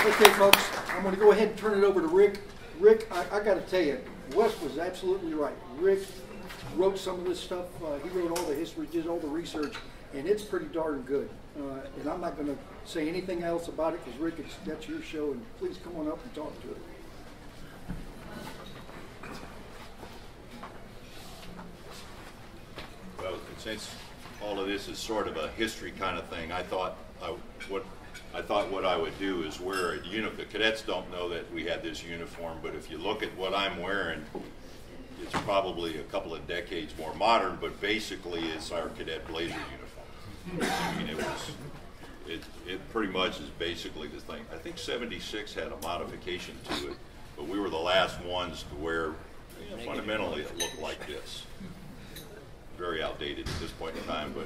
Okay, folks, I'm going to go ahead and turn it over to Rick. Rick, I got to tell you, Wes was absolutely right. Rick wrote some of this stuff. He wrote all the history, did all the research, and it's pretty darn good. And I'm not going to say anything else about it because, Rick, that's your show, and please come on up and talk to it. Well, since all of this is sort of a history kind of thing, I thought what I would do is wear a uniform. The cadets don't know that we had this uniform, but if you look at what I'm wearing, it's probably a couple of decades more modern, but basically it's our cadet blazer uniform. I mean, it pretty much is basically the thing. I think 76 had a modification to it, but we were the last ones to wear, fundamentally it looked like this. Very outdated at this point in time, but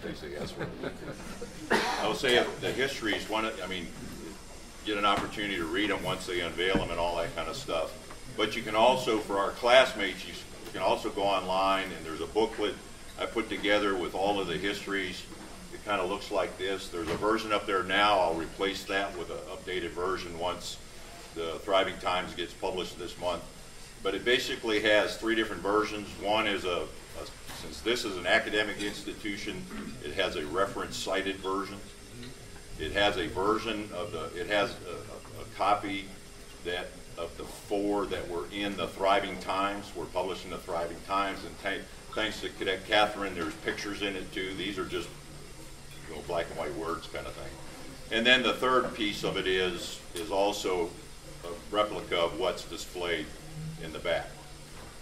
basically that's what it is. I will say the history is get an opportunity to read them once they unveil them and all that kind of stuff. But you can also, for our classmates, you can also go online, and there's a booklet I put together with all of the histories. It kind of looks like this. There's a version up there now. I'll replace that with an updated version once the Thriving Times gets published this month. But it basically has 3 different versions. One is since this is an academic institution, it has a reference cited version. It has a version of it has a copy of the 4 that were in the Thriving Times. We're publishing the Thriving Times, and thanks to Cadet Catherine, there's pictures in it too. These are just black and white words kind of thing. And then the third piece of it is also a replica of what's displayed in the back.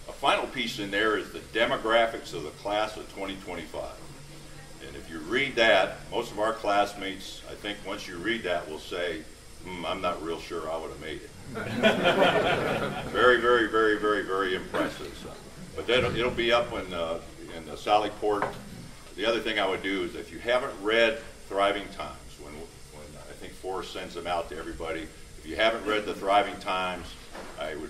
A final piece in there is the demographics of the class of 2025. And if you read that, most of our classmates, I think once you read that, will say, I'm not real sure I would have made it. Very, very, very, very, very impressive. So, but then it'll be up in the Sally Port. The other thing I would do is if you haven't read Thriving Times, when I think Forrest sends them out to everybody, if you haven't read the Thriving Times, I would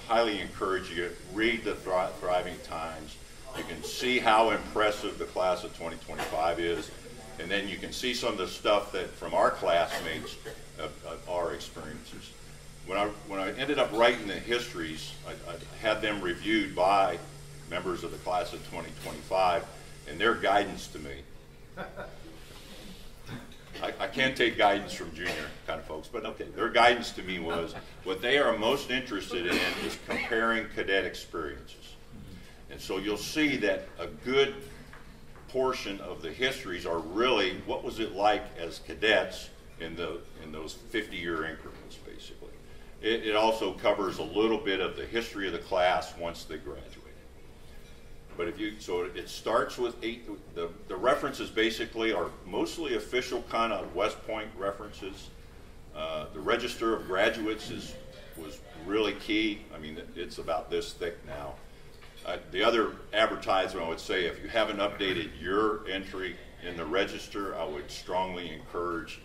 highly encourage you to read the Thriving Times. You can see how impressive the class of 2025 is, and then you can see some of the stuff that from our classmates our experiences. When I ended up writing the histories, I had them reviewed by members of the class of 2025, and their guidance to me. I can't take guidance from junior kind of folks, but okay, their guidance to me was what they are most interested in is comparing cadet experiences. And so you'll see that a good portion of the histories are really what was it like as cadets in those 50-year increments, basically. It also covers a little bit of the history of the class once they graduate. But so it starts with the references basically are mostly official kind of West Point references. The Register of Graduates was really key. I mean, it's about this thick now. The other advertisement I would say, if you haven't updated your entry in the register, I would strongly encourage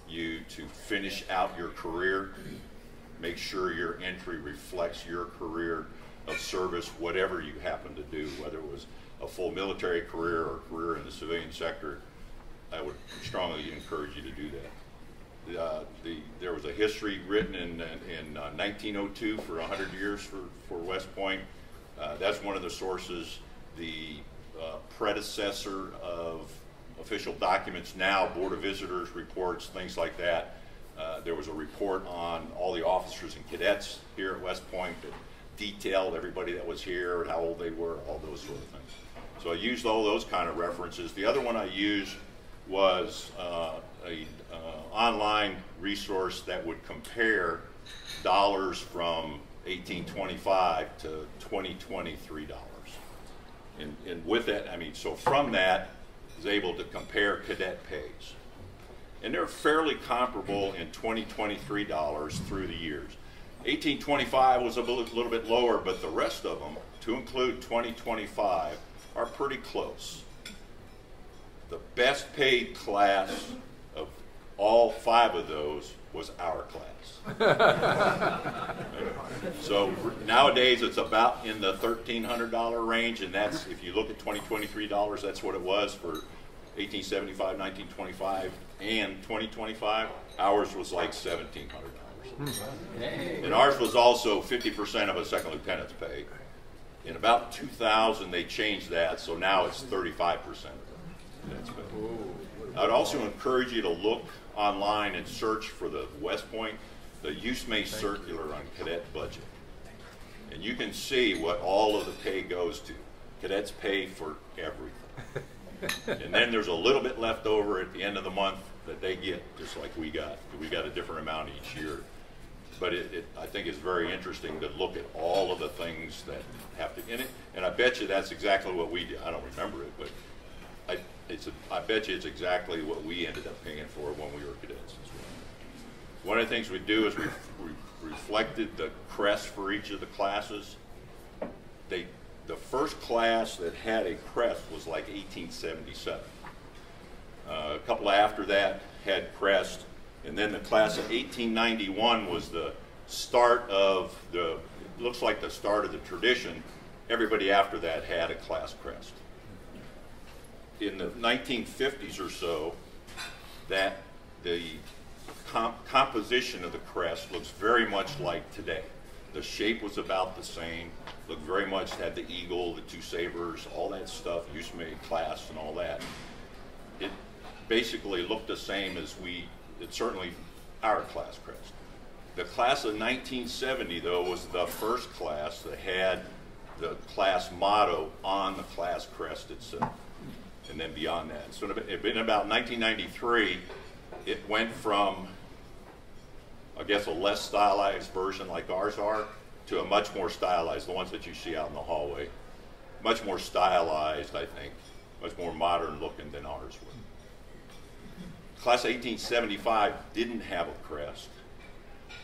you to finish out your career. Make sure your entry reflects your career of service, whatever you happen to do, whether it was a full military career or a career in the civilian sector. I would strongly encourage you to do that. There was a history written in 1902 for 100 years for West Point. That's one of the sources. The predecessor of official documents now, Board of Visitors reports, things like that. There was a report on all the officers and cadets here at West Point that detailed everybody that was here and how old they were, all those sort of things. So I used all those kind of references. The other one I used was an online resource that would compare dollars from 1825 to 2023 dollars. And with that, so from that, I was able to compare cadet pays. And they're fairly comparable in 2023 dollars through the years. 1825 was a little bit lower, but the rest of them, to include 2025, are pretty close. The best paid class of all 5 of those was our class. So nowadays it's about in the $1,300 range, and that's, if you look at 2023 dollars, that's what it was for 1875, 1925 and 2025, ours was like $1,700. And ours was also 50% of a second lieutenant's pay. In about 2000, they changed that, so now it's 35% of that's pay. I'd also encourage you to look online and search for the West Point, the USMA circular on cadet budget. And you can see what all of the pay goes to. Cadets pay for everything. And then there's a little bit left over at the end of the month that they get, just like we got. We got a different amount each year. But I think it's very interesting to look at all of the things that have to in it. And I bet you that's exactly what we did. I don't remember it, but I bet you it's exactly what we ended up paying for when we were cadets as well. One of the things we do is we reflected the crest for each of the classes. The first class that had a crest was like 1877. A couple after that had crest, and then the class of 1891 was the start of looks like the start of the tradition. Everybody after that had a class crest. In the 1950s or so, that the composition of the crest looks very much like today. The shape was about the same, looked very much, had the eagle, the two sabers, all that stuff, USMA class and all that. It basically looked the same as it's certainly our class crest. The class of 1970, though, was the first class that had the class motto on the class crest itself, and then beyond that. So in about 1993, it went from, I guess, a less stylized version like ours are, to a much more stylized, the ones that you see out in the hallway, much more stylized, I think, much more modern looking than ours were. Class of 1875 didn't have a crest,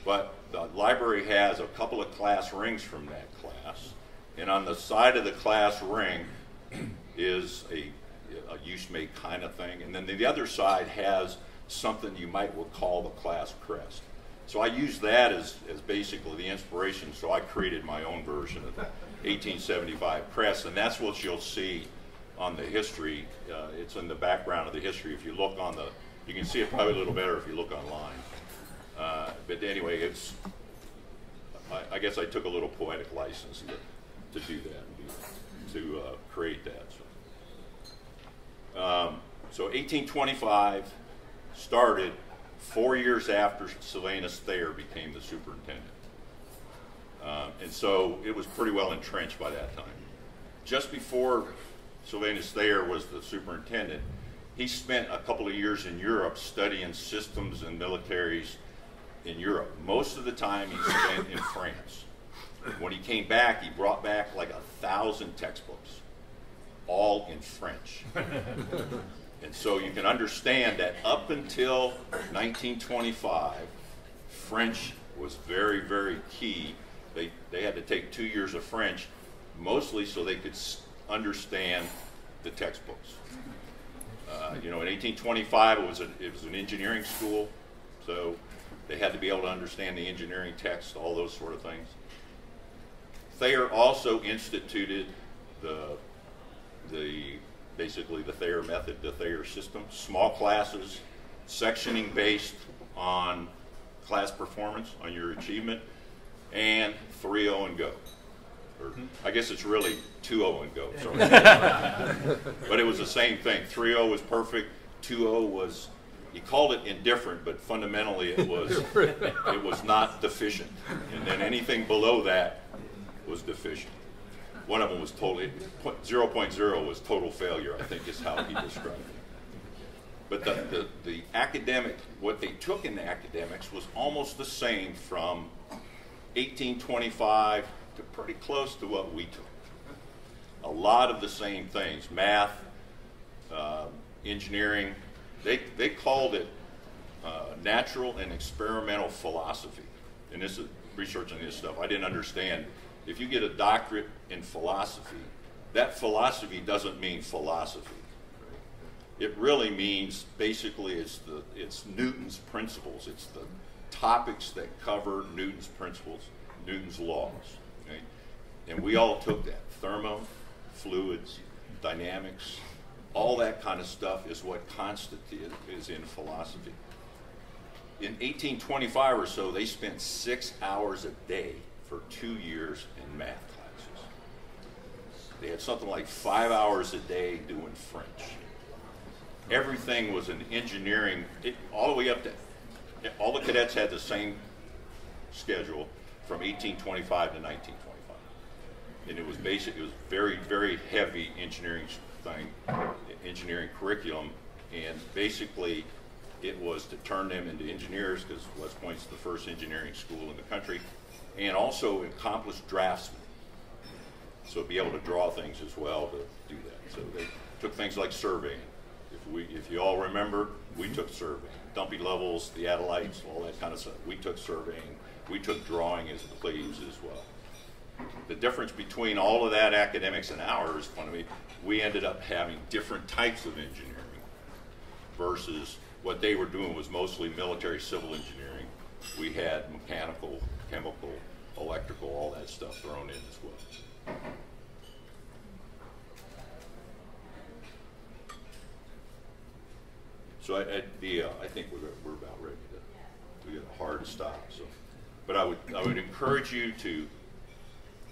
but the library has a couple of class rings from that class, and on the side of the class ring is a USMA kind of thing, and then the other side has something you might call the class crest. So I use that as basically the inspiration, so I created my own version of the 1875 crest, and that's what you'll see on the history. It's in the background of the history. If you look on you can see it probably a little better if you look online. But anyway, I guess I took a little poetic license to do that, to create that. So 1825 started 4 years after Sylvanus Thayer became the superintendent. And so it was pretty well entrenched by that time. Just before Sylvanus Thayer was the superintendent, he spent a couple of years in Europe studying systems and militaries in Europe. Most of the time he spent in France. When he came back, he brought back like 1,000 textbooks, all in French. And so you can understand that up until 1925, French was very, very key. They had to take 2 years of French, mostly so they could understand the textbooks. In 1825, it was an engineering school, so they had to be able to understand the engineering text, all those sort of things. Thayer also instituted basically the Thayer method, the Thayer system, small classes, sectioning based on class performance, on your achievement, and 3-0 and go. Or I guess it's really 2-0 and go, sorry. But it was the same thing. 3-0 was perfect, 2-0 was, he called it indifferent, but fundamentally it was not deficient. And then anything below that was deficient. One of them was 0.0 was total failure, I think is how he described it. But the academic, what they took in the academics was almost the same from 1825 to pretty close to what we took. A lot of the same things, math, engineering. They called it natural and experimental philosophy. And this is researching this stuff. I didn't understand. If you get a doctorate in philosophy, that philosophy doesn't mean philosophy. It really means basically it's Newton's principles. It's the topics that cover Newton's principles, Newton's laws. Okay? And we all took that: thermo, fluids, dynamics, all that kind of stuff is what is in philosophy. In 1825 or so, they spent 6 hours a day for 2 years in math classes. They had something like 5 hours a day doing French. Everything was an engineering, all the way up to, all the cadets had the same schedule from 1825 to 1925. And it was basic, it was very, very heavy engineering thing, engineering curriculum, and basically it was to turn them into engineers, because West Point's the first engineering school in the country, and also accomplished draftsmen. So be able to draw things as well to do that. So they took things like surveying. If you all remember, we took surveying. Dumpy levels, the Adelites, all that kind of stuff. We took surveying. We took drawing as plebes as well. The difference between all of that academics and ours, we ended up having different types of engineering versus what they were doing was mostly military civil engineering. We had mechanical, chemical, electrical, all that stuff thrown in as well. So I think we're about ready to get hard to stop. So, but I would encourage you to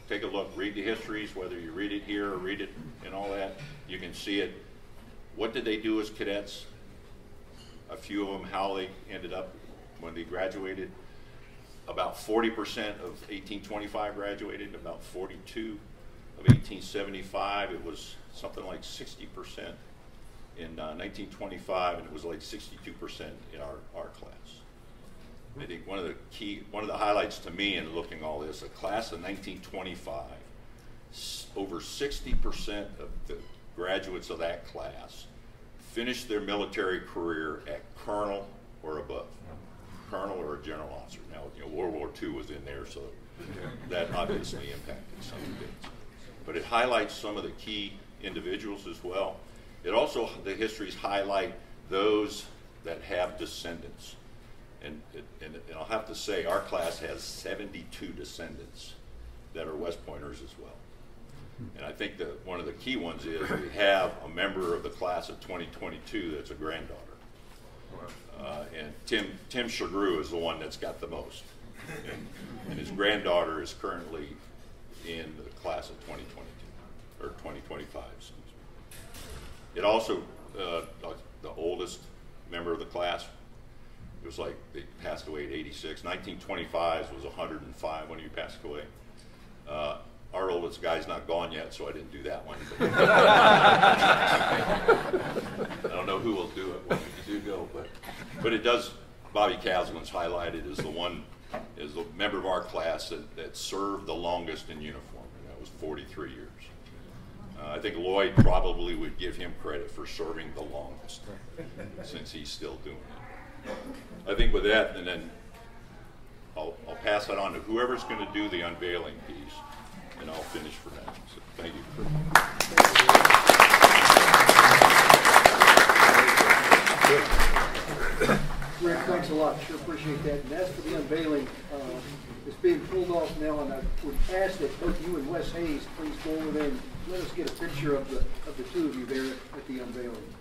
take a look, read the histories, whether you read it here or read it and all that. You can see it. What did they do as cadets? A few of them, how they ended up when they graduated. About 40% of 1825 graduated, about 42 of 1875. It was something like 60% in 1925, and it was like 62% in our class. I think one of the highlights to me in looking all this, a class of 1925, over 60% of the graduates of that class finished their military career at colonel or above, colonel or a general officer. Now, World War II was in there, so that obviously impacted some of it. But it highlights some of the key individuals as well. It also, the histories highlight those that have descendants. And I'll have to say, our class has 72 descendants that are West Pointers as well. And I think that one of the key ones is we have a member of the class of 2022 that's a granddaughter. And Tim Shagru is the one that's got the most. And his granddaughter is currently in the class of 2022, or 2025, excuse me. It also, the oldest member of the class, it was like they passed away at 86. 1925 was 105 when he passed away. Our oldest guy's not gone yet, so I didn't do that one. I don't know who will do it when we do go, but it does. Bobby Caslin's highlighted as the member of our class that served the longest in uniform, and that was 43 years. I think Lloyd probably would give him credit for serving the longest, since he's still doing it. I think with that, and then I'll pass that on to whoever's going to do the unveiling piece, and I'll finish for now. So thank you. Rick, thanks a lot. Sure appreciate that. And as for the unveiling, it's being pulled off now, and I would ask that both you and Wes Hayes please go over there and let us get a picture of the two of you there at the unveiling.